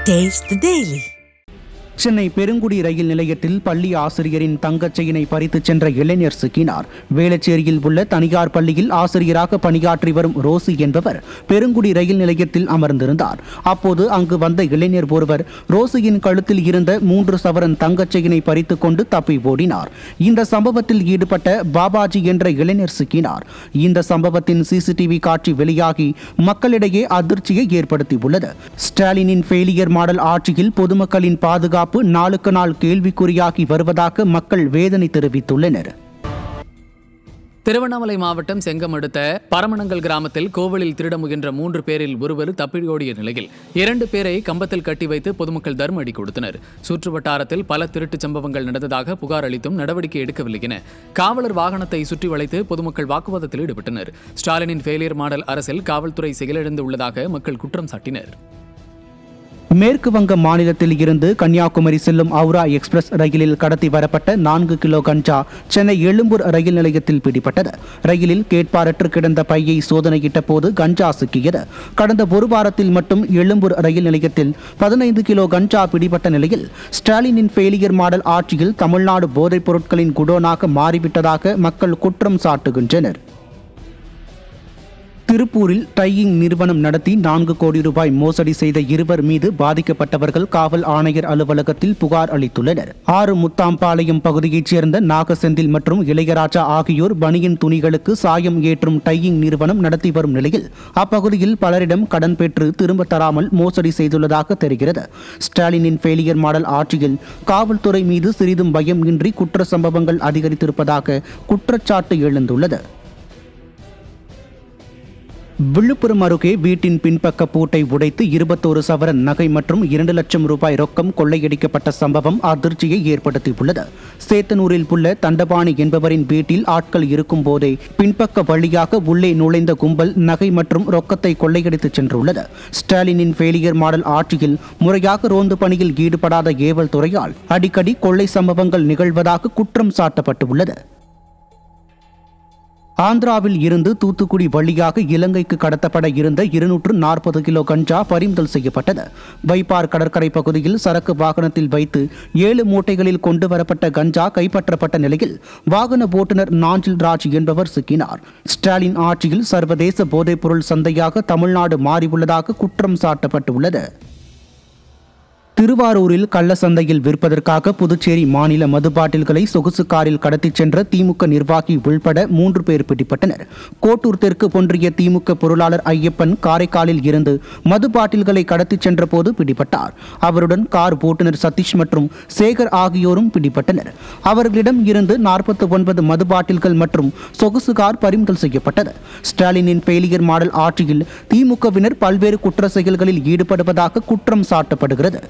Taste the Daily. Chennai Perungudi ரயில் நிலையத்தில் பள்ளி ஆசிரியரின் தங்கச் செயினை பறித்துச் சென்ற இளைஞர் சிக்கினார். வேளச்சேரியில் உள்ள தனியார் பள்ளியில் ஆசிரியராக பணியாற்றி வரும் ரோசி என்பவர் பெருங்குடி ரயில் நிலையத்தில் அமர்ந்திருந்தார். அப்போது அங்கு வந்த இளைஞர் ஒருவர் ரோசியின் கழுத்தில் இருந்த 3 சவரன் தங்கச் செயினை பறித்துக் கொண்டு தப்பி ஓடினார். இந்த சம்பவத்தில் ஈடுபட்ட பாபாஜி என்ற இளைஞர் சிக்கினார். இந்த சம்பவத்தின் சிசிடிவி காட்சி வெளியாகி மக்களிடையே அதிர்ச்சியை ஏற்படுத்தியுள்ளது. ஸ்டாலினின் ஃபெயிலியர் மாடல் ஆட்சியில் பொதுமக்களின் பாதுகாப்பு நாளுக்கு நாள் கேள்விக்குறியாகி வருவதாக மக்கள் வேதனை தெரிவித்துள்ளனர். திருவண்ணாமலை மாவட்டம் செங்கம் அடுத்த பரமணங்கல் கிராமத்தில் கோவிலில் திருட முயன்ற 3 பேரில் ஒருவர் தப்பியோடிய நிலையில் 2 பேரை கம்பத்தில் கட்டி வைத்து பொதுமக்கள் தர்ம அடி கொடுத்தனர். சுற்று வட்டாரத்தில் பல திருட்டுச் சம்பவங்கள் நடந்ததாக புகார் அளித்தும் நடவடிக்கை எடுக்கவில்லை என காவலர் வாகனத்தை சுற்றி வளைத்து பொதுமக்கள் வாக்குவாதத்தில் ஈடுபட்டனர். ஸ்டாலினின் ஃபெயிலியர் மாடல் அரசில் காவல்துறை செயலிழந்து உள்ளதாக மக்கள் குற்றம் சாட்டினர். மேற்கு வங்க மாநிலத்தில் இருந்து கன்னியாகுமரி செல்லும் அவுரா எக்ஸ்பிரஸ் ரயிலில் கடத்தி வரப்பட்ட 4 கிலோ கஞ்சா சென்னை எழும்பூர் ரயில் நிலையத்தில் பிடிபட்டது. ரயிலில் கேட்பாரற்று கிடந்த பையை சோதனையிட்ட போது கஞ்சா சிக்கியது. கடந்த ஒரு வாரத்தில் மட்டும் எழும்பூர் ரயில் நிலையத்தில் 15 கிலோ கஞ்சா பிடிபட்ட நிலையில் ஸ்டாலினின் ஃபெயிலியர் மாடல் ஆட்சியில் தமிழ்நாடு போதைப் பொருட்களின் குடோனாக மாறிவிட்டதாக மக்கள் குற்றம் சாட்டுகின்றனர். திருப்பூரில் டையிங் நிறுவனம் நடத்தி 4 கோடி ரூபாய் மோசடி செய்த 2 மீது பாதிக்கப்பட்டவர்கள் காவல் ஆணையர் அலுவலகத்தில் புகார் அளித்துள்ளனர். 6 முத்தாம்பாளையம் பகுதியைச் சேர்ந்த நாகசெந்தில் மற்றும் இளையராஜா ஆகியோர் பனியன் துணிகளுக்கு சாயம் ஏற்றும் டையிங் நிறுவனம் நடத்தி வரும் நிலையில் அப்பகுதியில் பலரிடம் கடன் பெற்று திரும்ப தராமல் மோசடி செய்துள்ளதாக தெரிகிறது. ஸ்டாலினின் ஃபெயிலியர் மாடல் ஆட்சியில் காவல்துறை மீது சிறிதும் பயம் இன்றி குற்ற சம்பவங்கள் அதிகரித்திருப்பதாக குற்றச்சாட்டு எழுந்துள்ளது. விழுப்புரம் அருகே வீட்டின் பின்பக்க பூட்டை உடைத்து 21 சவரன் நகை மற்றும் 2 லட்சம் ரூபாய் ரொக்கம் கொள்ளையடிக்கப்பட்ட சம்பவம் அதிர்ச்சியை ஏற்படுத்தியுள்ளது. சேத்தனூரில் உள்ள தண்டபாணி என்பவரின் வீட்டில் ஆட்கள் இருக்கும் போதே பின்பக்க வழியாக உள்ளே நுழைந்த கும்பல் நகை மற்றும் ரொக்கத்தை கொள்ளையடித்து சென்றுள்ளது. ஸ்டாலினின் ஃபெயிலியர் மாடல் ஆட்சியில் முறையாக ரோந்து பணியில் ஈடுபடாத ஏவல் துறையால் அடிக்கடி கொள்ளை சம்பவங்கள் நிகழ்வதாக குற்றம் சாட்டப்பட்டுள்ளது. ஆந்திராவில் இருந்து தூத்துக்குடி வழியாக இலங்கைக்கு கடத்தப்பட இருந்த 240 கிலோ கஞ்சா பறிமுதல் செய்யப்பட்டது. வைப்பார் கடற்கரை பகுதியில் சரக்கு வாகனத்தில் வைத்து 7 மூட்டைகளில் கொண்டு வரப்பட்ட கஞ்சா கைப்பற்றப்பட்ட நிலையில் வாகன ஓட்டுநர் நாஞ்சில் ராஜ் என்பவர் சிக்கினார். ஸ்டாலின் ஆட்சியில் சர்வதேச போதைப் பொருள் சந்தையாக தமிழ்நாடு மாறியுள்ளதாக குற்றம் சாட்டப்பட்டுள்ளது. திருவாரூரில் கள்ள சந்தையில் விற்பதற்காக புதுச்சேரி மாநில மது பாட்டில்களை சொகுசு காரில் கடத்திச் சென்ற திமுக நிர்வாகி உள்பட 3 பேர் பிடிபட்டனர். கோட்டூர் தெற்கு ஒன்றிய திமுக பொருளாளர் ஐயப்பன் காரைக்காலில் இருந்து மது பாட்டில்களை கடத்திச் சென்ற போது பிடிபட்டார். அவருடன் கார் ஓட்டுநர் சதீஷ் மற்றும் சேகர் ஆகியோரும் பிடிபட்டனர். அவர்களிடம் இருந்து 49 மது பாட்டில்கள் மற்றும் சொகுசு கார் பறிமுதல் செய்யப்பட்டது. ஸ்டாலினின் ஃபெயிலியர் மாடல் ஆட்சியில் திமுகவினர் பல்வேறு குற்ற செயல்களில் ஈடுபடுவதாக குற்றம் சாட்டப்படுகிறது.